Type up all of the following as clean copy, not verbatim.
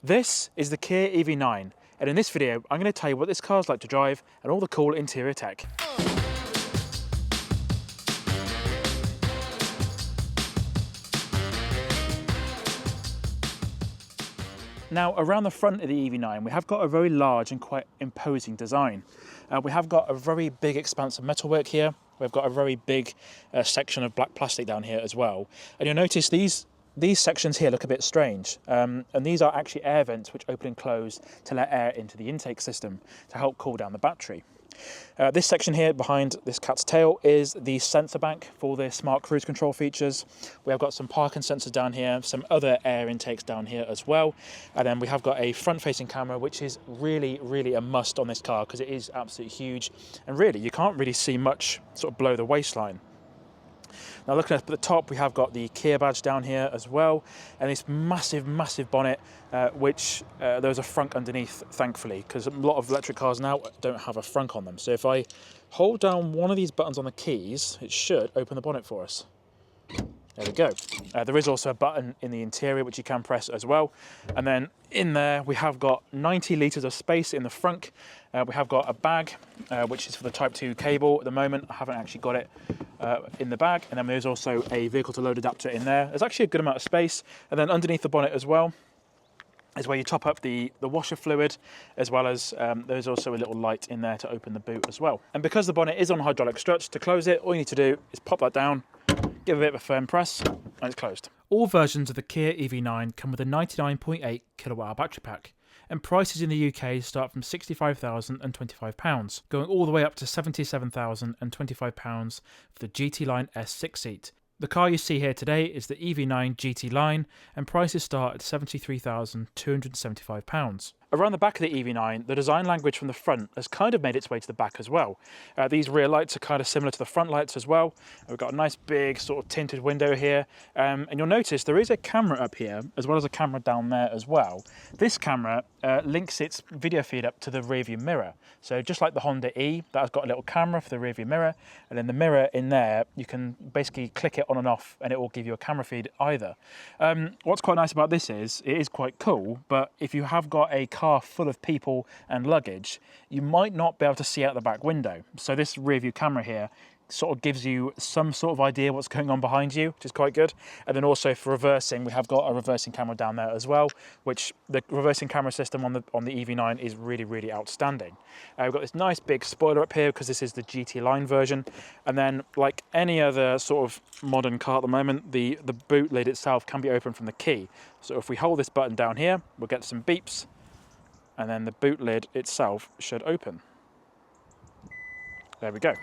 This is the Kia EV9, and in this video I'm going to tell you what this car is like to drive and all the cool interior tech. Now, around the front of the EV9 we have got a very large and quite imposing design. We have got a very big expanse of metalwork here. We've got a very big section of black plastic down here as well, and you'll notice these sections here look a bit strange, and these are actually air vents which open and close to let air into the intake system to help cool down the battery. This section here behind this cat's tail is the sensor bank for the smart cruise control features. We have got some parking sensors down here, some other air intakes down here as well, and then we have got a front-facing camera which is really a must on this car because it is absolutely huge, and really you can't really see much sort of below the waistline. Now, looking up at the top, we have got the Kia badge down here as well, and this massive bonnet, which there's a frunk underneath, thankfully, because a lot of electric cars now don't have a frunk on them. So if I hold down one of these buttons on the keys, it should open the bonnet for us. There we go. There is also a button in the interior which you can press as well. And then in there we have got 90 litres of space in the front. We have got a bag which is for the Type 2 cable at the moment. I haven't actually got it in the bag. And then there's also a vehicle to load adapter in there. There's actually a good amount of space. And then underneath the bonnet as well is where you top up the washer fluid, as well as there's also a little light in there to open the boot as well. And because the bonnet is on hydraulic struts, to close it, all you need to do is pop that down, give a bit of a firm press, and it's closed. All versions of the Kia EV9 come with a 99.8 kilowatt-hour battery pack, and prices in the UK start from £65,025, going all the way up to £77,025 for the GT-Line S6 seat. The car you see here today is the EV9 GT-Line, and prices start at £73,275. Around the back of the EV9, the design language from the front has kind of made its way to the back as well. These rear lights are kind of similar to the front lights as well. We've got a nice big sort of tinted window here, and you'll notice there is a camera up here as well as a camera down there as well. This camera links its video feed up to the rear view mirror. So just like the Honda E, that has got a little camera for the rear view mirror, and then the mirror in there, you can basically click it on and off and it will give you a camera feed either. What's quite nice about this is, it is quite cool, but if you have got a car full of people and luggage, you might not be able to see out the back window. So this rear view camera here sort of gives you some sort of idea what's going on behind you, which is quite good. And then also for reversing, we have got a reversing camera down there as well, which the reversing camera system on the EV9 is really outstanding. We've got this nice big spoiler up here because this is the GT-Line version. And then, like any other sort of modern car at the moment, the boot lid itself can be opened from the key. So if we hold this button down here, we'll get some beeps, and then the boot lid itself should open. There we go.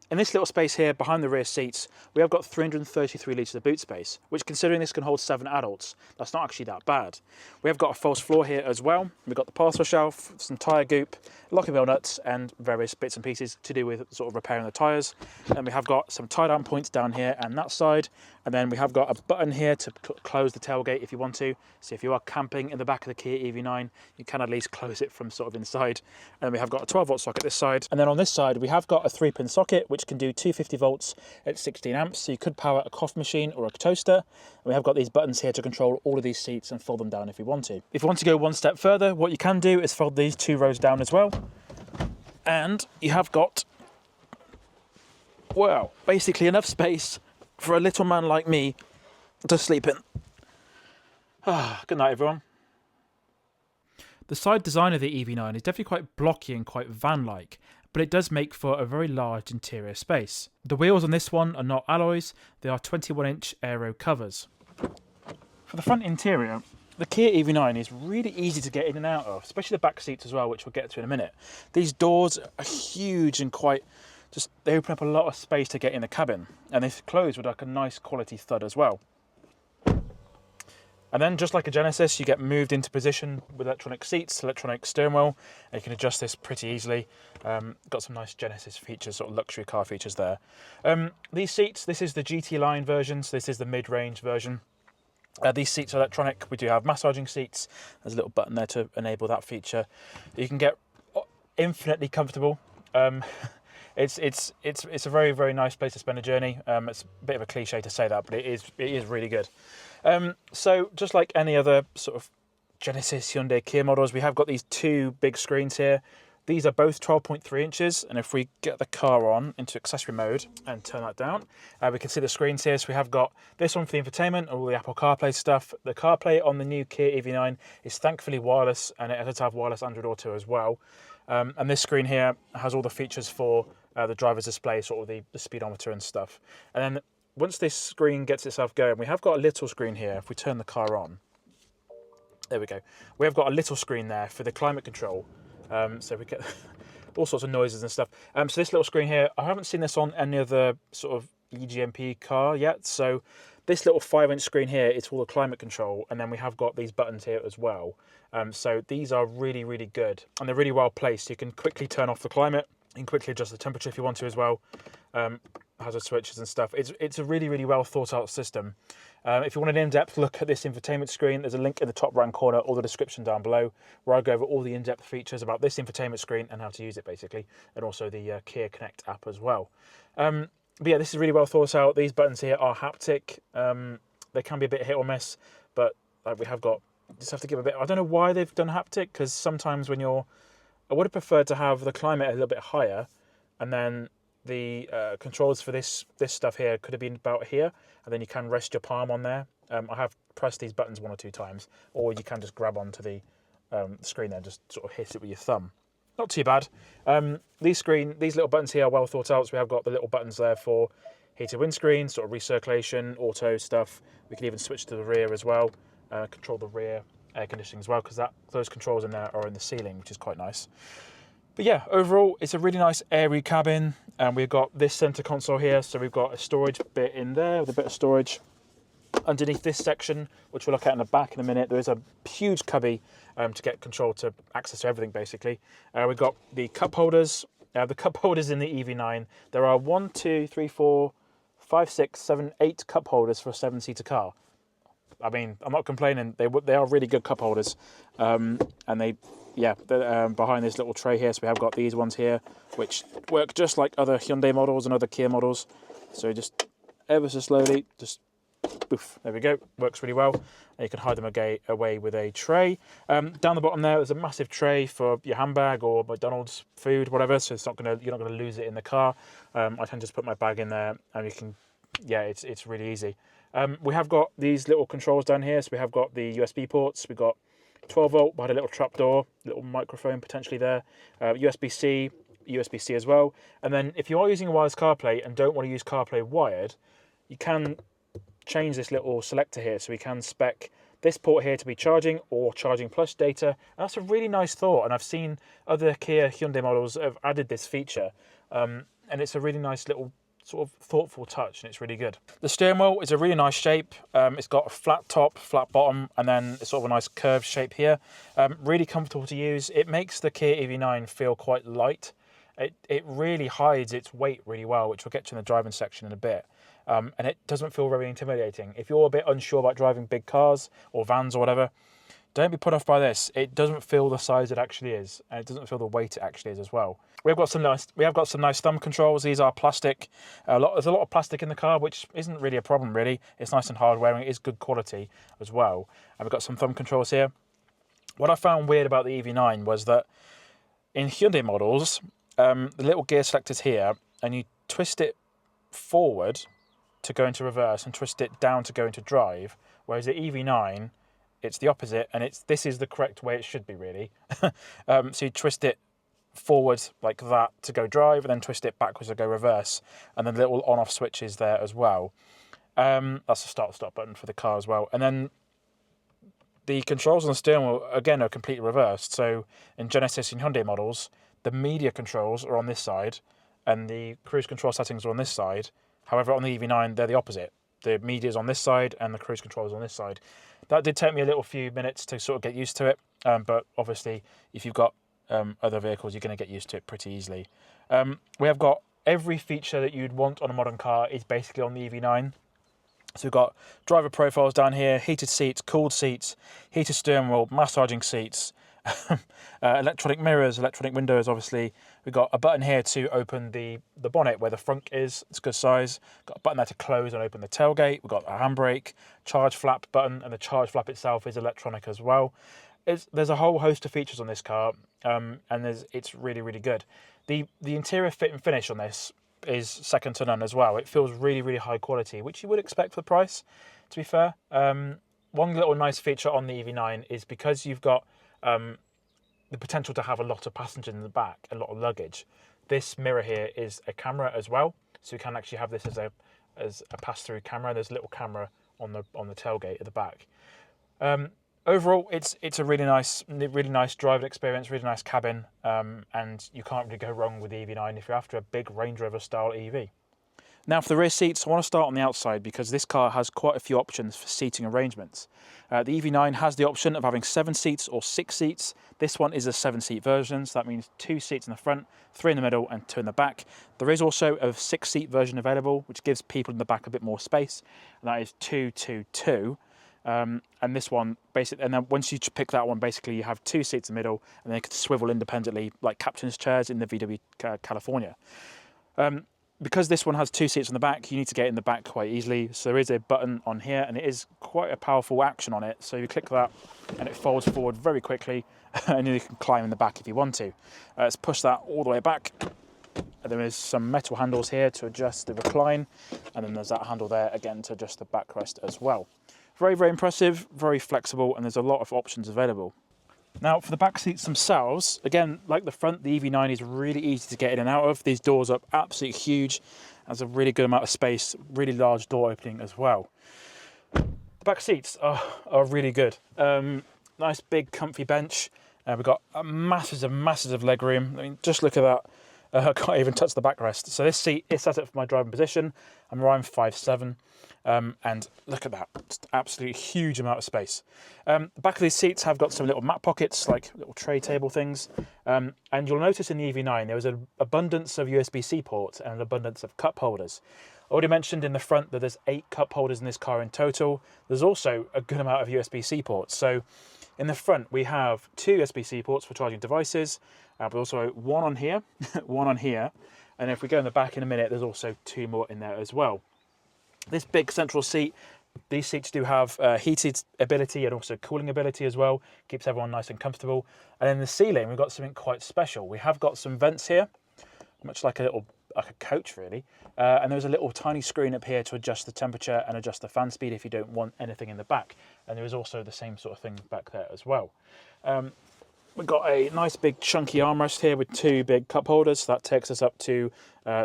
In this little space here behind the rear seats, we have got 333 litres of boot space, which, considering this can hold 7 adults, that's not actually that bad. We have got a false floor here as well. We've got the parcel shelf, some tyre goop, locking wheel nuts, and various bits and pieces to do with sort of repairing the tyres. And we have got some tie-down points down here and that side. And then we have got a button here to close the tailgate if you want to. So if you are camping in the back of the Kia EV9, you can at least close it from sort of inside. And then we have got a 12-volt socket this side. And then on this side, we have got a 3-pin socket, which can do 250 volts at 16 amps. So you could power a coffee machine or a toaster. And we have got these buttons here to control all of these seats and fold them down if you want to. If you want to go one step further, what you can do is fold these 2 rows down as well. And you have got, well, basically enough space for a little man like me to sleep in. Good night, everyone. The side design of the EV9 is definitely quite blocky and quite van-like, but it does make for a very large interior space. The wheels on this one are not alloys, they are 21-inch aero covers. For the front interior, the Kia EV9 is really easy to get in and out of, especially the back seats as well, which we'll get to in a minute. These doors are huge and quite they open up a lot of space to get in the cabin, and they close with like a nice quality thud as well. And then, just like a Genesis, you get moved into position with electronic seats, electronic steering wheel, and you can adjust this pretty easily. Got some nice Genesis features, sort of luxury car features there. These seats, this is the GT-Line version, so this is the mid-range version. These seats are electronic. We do have massaging seats. There's a little button there to enable that feature. You can get infinitely comfortable. It's a very nice place to spend a journey. It's a bit of a cliche to say that, but it is really good. So just like any other sort of Genesis, Hyundai, Kia models, we have got these two big screens here. These are both 12.3 inches, and if we get the car on into accessory mode and turn that down, we can see the screens here. So we have got this one for the infotainment, all the Apple CarPlay stuff. The CarPlay on the new Kia EV9 is thankfully wireless, and it does have wireless Android Auto as well. And this screen here has all the features for the driver's display, sort of the speedometer and stuff. And then once this screen gets itself going, we have got a little screen here. If we turn the car on, there we go. We have got a little screen there for the climate control. So we get all sorts of noises and stuff. So this little screen here, I haven't seen this on any other sort of EGMP car yet. So this little 5-inch screen here, it's all the climate control. And then we have got these buttons here as well. So these are really, really good. And they're really well placed. You can quickly turn off the climate. You can quickly adjust the temperature if you want to as well. Hazard switches and stuff. It's a really, really well thought out system. If you want an in-depth look at this infotainment screen, there's a link in the top right corner or the description down below where I go over all the in-depth features about this infotainment screen and how to use it basically, and also the Kia Connect app as well. But yeah, this is really well thought out. These buttons here are haptic. They can be a bit hit or miss, but we have got, just have to give a bit, I don't know why they've done haptic, because sometimes when I would have preferred to have the climate a little bit higher, and then the controls for this stuff here could have been about here, and then you can rest your palm on there. I have pressed these buttons 1 or 2 times, or you can just grab onto the screen there and just sort of hit it with your thumb. Not too bad. These little buttons here are well thought out. So we have got the little buttons there for heated windscreen, sort of recirculation, auto stuff. We can even switch to the rear as well, control the rear air conditioning as well, because those controls in there are in the ceiling, which is quite nice. But yeah, overall, it's a really nice airy cabin. And we've got this center console here. So we've got a storage bit in there with a bit of storage. Underneath this section, which we'll look at in the back in a minute, there is a huge cubby to get control to access to everything, basically. We've got the cup holders. The cup holders in the EV9. There are 1, 2, 3, 4, 5, 6, 7, 8 cup holders for a 7-seater car. I mean, I'm not complaining. They are really good cup holders. And they're behind this little tray here. So we have got these ones here, which work just like other Hyundai models and other Kia models. So just ever so slowly, just poof, there we go. Works really well. And you can hide them away with a tray. Down the bottom there's a massive tray for your handbag or McDonald's food, whatever. So you're not gonna lose it in the car. I can just put my bag in there, and you can, yeah, it's really easy. We have got these little controls down here. So we have got the USB ports. We've got 12 volt behind a little trap door, little microphone potentially there, USB-C, USB-C as well. And then if you are using a wireless CarPlay and don't want to use CarPlay wired, you can change this little selector here. So we can spec this port here to be charging or charging plus data. And that's a really nice thought. And I've seen other Kia Hyundai models have added this feature. And it's a really nice little sort of thoughtful touch, and it's really good. The steering wheel is a really nice shape. It's got a flat top, flat bottom, and then it's sort of a nice curved shape here. Really comfortable to use. It makes the Kia EV9 feel quite light. It really hides its weight really well, which we'll get to in the driving section in a bit. And it doesn't feel very intimidating. If you're a bit unsure about driving big cars or vans or whatever, don't be put off by this. It doesn't feel the size it actually is, and it doesn't feel the weight it actually is as well. We have got some nice thumb controls. These are plastic. There's a lot of plastic in the car, which isn't really a problem really. It's nice and hard wearing. It is good quality as well. And we've got some thumb controls here. What I found weird about the EV9 was that in Hyundai models, the little gear selector's here, and you twist it forward to go into reverse and twist it down to go into drive, whereas the EV9, it's the opposite, and this is the correct way it should be, really. So you twist it forward like that to go drive, and then twist it backwards to go reverse, and then the little on-off switch is there as well. That's the start-stop button for the car as well. And then the controls on the steering wheel, again, are completely reversed. So in Genesis and Hyundai models, the media controls are on this side, and the cruise control settings are on this side. However, on the EV9, they're the opposite. The media is on this side, and the cruise control is on this side. That did take me a few minutes to sort of get used to it, but obviously, if you've got other vehicles, you're going to get used to it pretty easily. We have got every feature that you'd want on a modern car is basically on the EV9. So we've got driver profiles down here, heated seats, cooled seats, heated steering wheel, massaging seats, Electronic mirrors, electronic windows, obviously. We've got a button here to open the bonnet where the front is. It's good size. Got a button there to close and open the tailgate. We've got a handbrake, charge flap button, and the charge flap itself is electronic as well. There's a whole host of features on this car, and it's really, really good. The interior fit and finish on this is second to none as well. It feels really, really high quality, which you would expect for the price, to be fair. One little nice feature on the EV9 is because you've got the potential to have a lot of passengers in the back, a lot of luggage. This mirror here is a camera as well, so you can actually have this as a pass-through camera. There's a little camera on the tailgate at the back. Overall, it's a really nice driving experience, really nice cabin, and you can't really go wrong with the EV9 if you're after a big Range Rover style EV. Now for the rear seats, I want to start on the outside because this car has quite a few options for seating arrangements. The EV9 has the option of having 7 seats or 6 seats. This one is a 7-seat version, so that means 2 seats in the front, 3 in the middle and 2 in the back. There is also a 6-seat version available, which gives people in the back a bit more space, and that is 222. And this one, basically, and then once you pick that one, basically you have 2 seats in the middle, and they could swivel independently like captain's chairs in the VW California. Because this one has 2 seats on the back, you need to get in the back quite easily. So there is a button on here, and it is quite a powerful action on it. So you click that, and it folds forward very quickly, and you can climb in the back if you want to. Let's push that all the way back. And there is some metal handles here to adjust the recline, and then there's that handle there again to adjust the backrest as well. Very, very impressive, very flexible, and there's a lot of options available. Now, for the back seats themselves, again, like the front, the EV9 is really easy to get in and out of. These doors are absolutely huge. There's a really good amount of space, really large door opening as well. The back seats are really good. Nice, big, comfy bench. We've got a massive leg room. I mean, just look at that. I can't even touch the backrest. So this seat is set up for my driving position. I'm around 5'7", and look at that, just absolutely huge amount of space. The back of these seats have got some little mat pockets, like little tray table things. And you'll notice in the EV9 there was an abundance of USB-C ports and an abundance of cup holders. I already mentioned in the front that there's 8 cup holders in this car in total. There's also a good amount of USB-C ports. So in the front we have 2 USB-C ports for charging devices, but also one on here, one on here. And if we go in the back in a minute, there's also 2 more in there as well. This big central seat, these seats do have heated ability and also cooling ability as well. Keeps everyone nice and comfortable. And in the ceiling, we've got something quite special. We have got some vents here, much like a coach really. And there's a little tiny screen up here to adjust the temperature and adjust the fan speed if you don't want anything in the back. And there is also the same sort of thing back there as well. We've got a nice big chunky armrest here with 2 big cup holders. So that takes us up to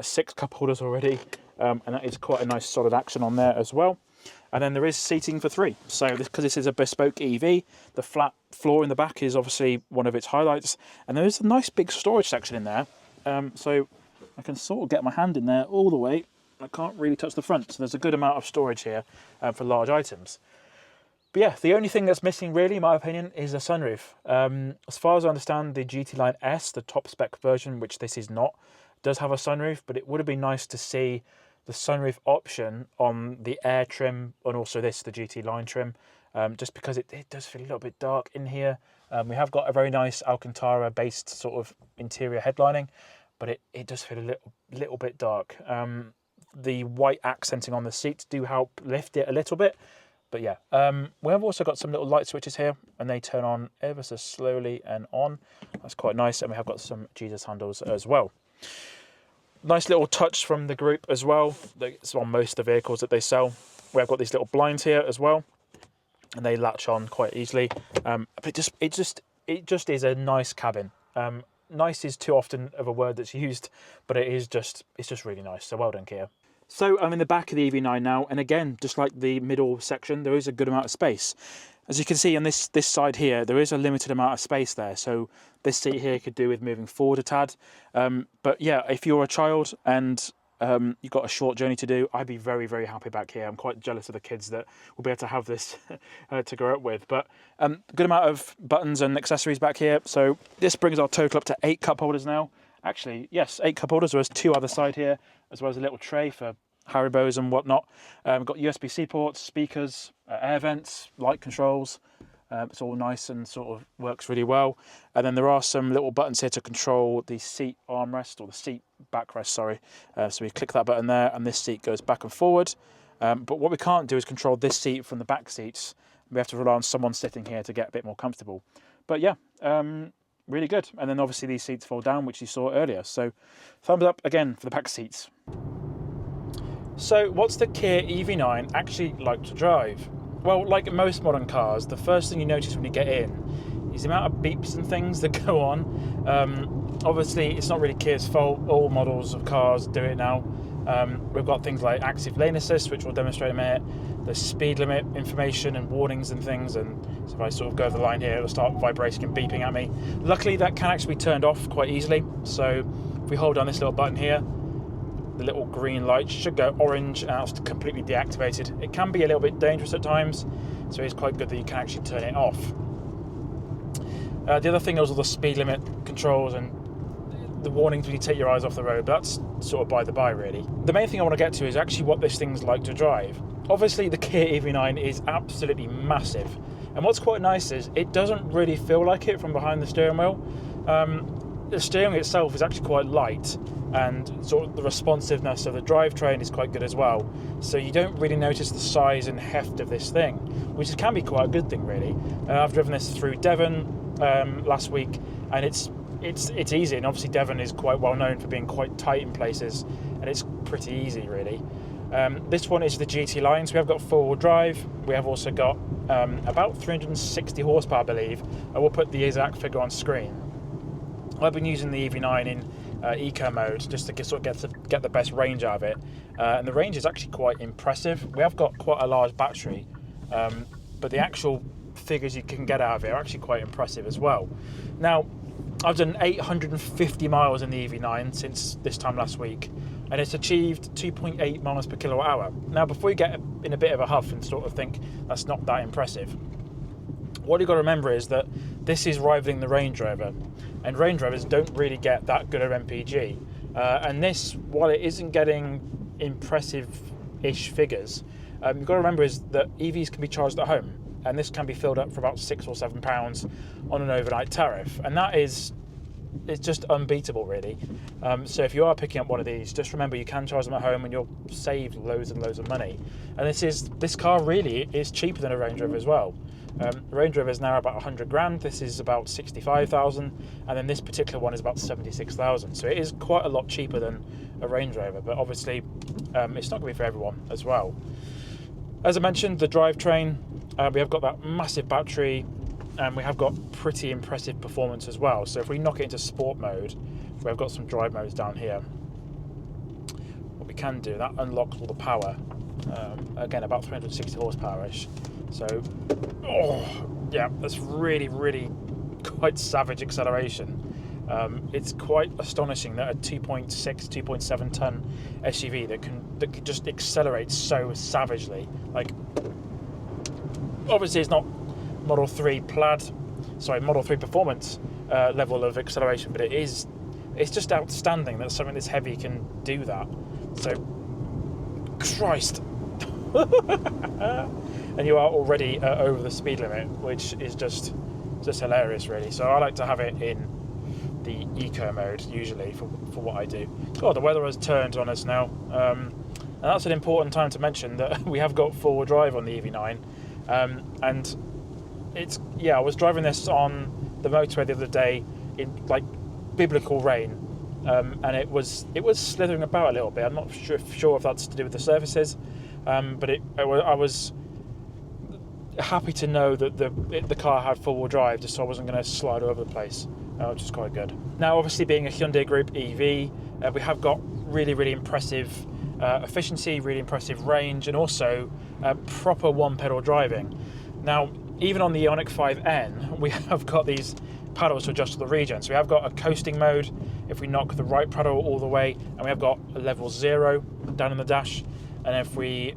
6 cup holders already. And that is quite a nice solid action on there as well. And then there is seating for 3. So because this is a bespoke EV, the flat floor in the back is obviously one of its highlights. And there is a nice big storage section in there. So I can sort of get my hand in there all the way. I can't really touch the front. So there's a good amount of storage here for large items. But yeah, the only thing that's missing really, in my opinion, is a sunroof. As far as I understand, the GT-Line S, the top spec version, which this is not, does have a sunroof, but it would have been nice to see the sunroof option on the Air trim and also the GT-Line trim, just because it does feel a little bit dark in here. We have got a very nice Alcantara-based sort of interior headlining, but it does feel a little bit dark. The white accenting on the seats do help lift it a little bit. But yeah, we have also got some little light switches here, and they turn on ever so slowly and on. That's quite nice, and we have got some Jesus handles as well. Nice little touch from the group as well. It's on most of the vehicles that they sell. We have got these little blinds here as well, and they latch on quite easily. But it just is a nice cabin. Nice is too often of a word that's used, but it's just really nice. So well done, Kia. So I'm in the back of the EV9 now, and again, just like the middle section, there is a good amount of space. As you can see on this side here, there is a limited amount of space there. So this seat here could do with moving forward a tad. But yeah, if you're a child and you've got a short journey to do, I'd be very, very happy back here. I'm quite jealous of the kids that will be able to have this to grow up with. But good amount of buttons and accessories back here. So this brings our total up to 8 cup holders now. Actually, yes, 8 cup holders. There's 2 other side here, as well as a little tray for Haribos and whatnot. We've got USB-C ports, speakers, air vents, light controls, It's all nice and sort of works really well. And then there are some little buttons here to control the seat armrest, or the seat backrest, sorry. So we click that button there and this seat goes back and forward. But what we can't do is control this seat from the back seats. We have to rely on someone sitting here to get a bit more comfortable. But yeah, really good. And then obviously these seats fold down, which you saw earlier. So thumbs up again for the back seats. So what's the Kia EV9 actually like to drive? Well, like most modern cars, the first thing you notice when you get in is the amount of beeps and things that go on. Obviously, it's not really Kia's fault. All models of cars do it now. We've got things like active lane assist, which we'll demonstrate in a minute. There's speed limit information and warnings and things. And so if I sort of go over the line here, it'll start vibrating and beeping at me. Luckily, that can actually be turned off quite easily. So if we hold down this little button here, the little green light should go orange and it's completely deactivated. It can be a little bit dangerous at times, so it's quite good that you can actually turn it off. The other thing is all the speed limit controls and the warnings when you take your eyes off the road, but that's sort of by the by really. The main thing I want to get to is actually what this thing's like to drive. Obviously the Kia EV9 is absolutely massive, and what's quite nice is it doesn't really feel like it from behind the steering wheel. The steering itself is actually quite light, and sort of the responsiveness of the drivetrain is quite good as well. So you don't really notice the size and heft of this thing, which can be quite a good thing really. I've driven this through Devon last week, and it's easy, and obviously Devon is quite well known for being quite tight in places, and it's pretty easy really. This one is the GT-Line, so we have got four-wheel drive. We have also got about 360 horsepower, I believe. I will put the exact figure on screen. I've been using the EV9 in eco mode just to sort of get the best range out of it, and the range is actually quite impressive. We have got quite a large battery, but the actual figures you can get out of it are actually quite impressive as well. Now, I've done 850 miles in the EV9 since this time last week, and it's achieved 2.8 miles per kilowatt hour. Now, before you get in a bit of a huff and sort of think that's not that impressive, what you've got to remember is that this is rivaling the Range Rover, and Range Rovers don't really get that good of MPG. And this, while it isn't getting impressive-ish figures, you've got to remember is that EVs can be charged at home, and this can be filled up for about £6 or £7 on an overnight tariff, and it's just unbeatable really. So if you are picking up one of these, just remember you can charge them at home and you'll save loads and loads of money. And this car really is cheaper than a Range Rover as well. Range Rover is now about 100 grand, this is about 65,000, and then this particular one is about 76,000. So it is quite a lot cheaper than a Range Rover, but obviously it's not going to be for everyone as well. As I mentioned, the drivetrain, we have got that massive battery, and we have got pretty impressive performance as well. So if we knock it into sport mode, we've got some drive modes down here. What we can do, that unlocks all the power. Again, about 360 horsepower-ish. So, yeah, that's really, really quite savage acceleration. It's quite astonishing that a 2.6, 2.7 ton SUV that can just accelerate so savagely. Like, obviously it's not Model 3 Model 3 performance level of acceleration, but it's just outstanding that something this heavy can do that. So, Christ. And you are already over the speed limit, which is just hilarious really. So I like to have it in the eco mode usually for what I do. Oh, the weather has turned on us now, and that's an important time to mention that we have got four-wheel drive on the EV9, and I was driving this on the motorway the other day in like biblical rain, and it was slithering about a little bit. I'm not sure if that's to do with the surfaces, but I was happy to know that the car had four-wheel drive, just so I wasn't going to slide all over the place, which is quite good. Now, obviously, being a Hyundai Group EV, we have got really, really impressive efficiency, really impressive range, and also proper one-pedal driving. Now, even on the Ioniq 5N, we have got these paddles to adjust to the regen. So we have got a coasting mode if we knock the right pedal all the way, and we have got a level 0 down in the dash, and if we've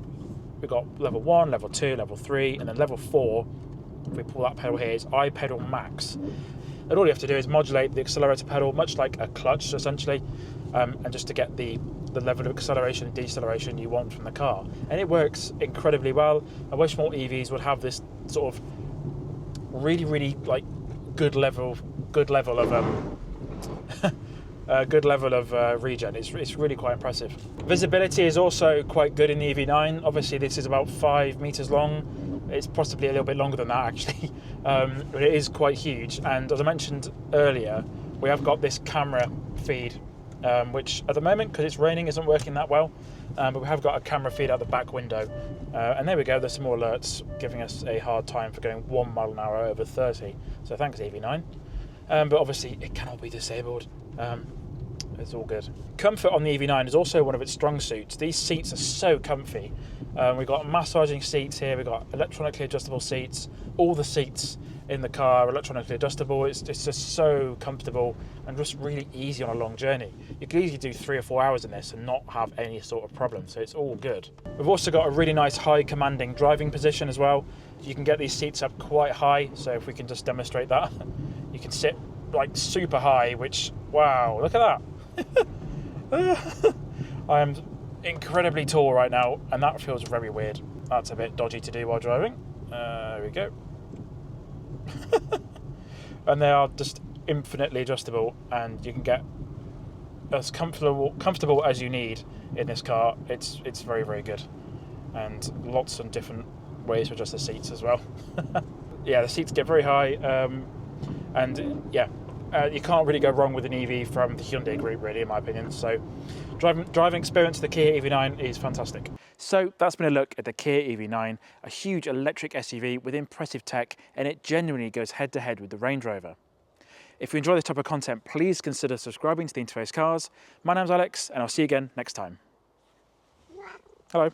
got level 1, level 2, level 3, and then level 4, if we pull that pedal here, is I pedal max. And all you have to do is modulate the accelerator pedal, much like a clutch, essentially, and just to get the level of acceleration and deceleration you want from the car. And it works incredibly well. I wish more EVs would have this sort of really like good level of regen. It's really quite impressive. Visibility is also quite good in the EV9. Obviously this is about 5 meters long. It's possibly a little bit longer than that actually, but it is quite huge. And as I mentioned earlier, we have got this camera feed, which at the moment, because it's raining, isn't working that well. But we have got a camera feed out the back window. And there we go, there's some more alerts giving us a hard time for going 1 mile an hour over 30. So thanks EV9. But obviously it cannot be disabled. It's all good. Comfort on the EV9 is also one of its strong suits. These seats are so comfy. We've got massaging seats here, we've got electronically adjustable seats. All the seats in the car are electronically adjustable. It's just so comfortable and just really easy on a long journey. You could easily do 3 or 4 hours in this and not have any sort of problem, so it's all good. We've also got a really nice high commanding driving position as well. You can get these seats up quite high, so if we can just demonstrate that. You can sit like super high, which, wow, look at that. I am incredibly tall right now, and that feels very weird. That's a bit dodgy to do while driving. There we go. And they are just infinitely adjustable, and you can get as comfortable as you need in this car. It's very, very good, and lots of different ways to adjust the seats as well. Yeah, the seats get very high, and yeah, you can't really go wrong with an EV from the Hyundai group, really, in my opinion. So driving experience of the Kia EV9 is fantastic. So that's been a look at the Kia EV9, a huge electric SUV with impressive tech, and it genuinely goes head to head with the Range Rover. If you enjoy this type of content, please consider subscribing to the Interface Cars. My name's Alex, and I'll see you again next time. Hello.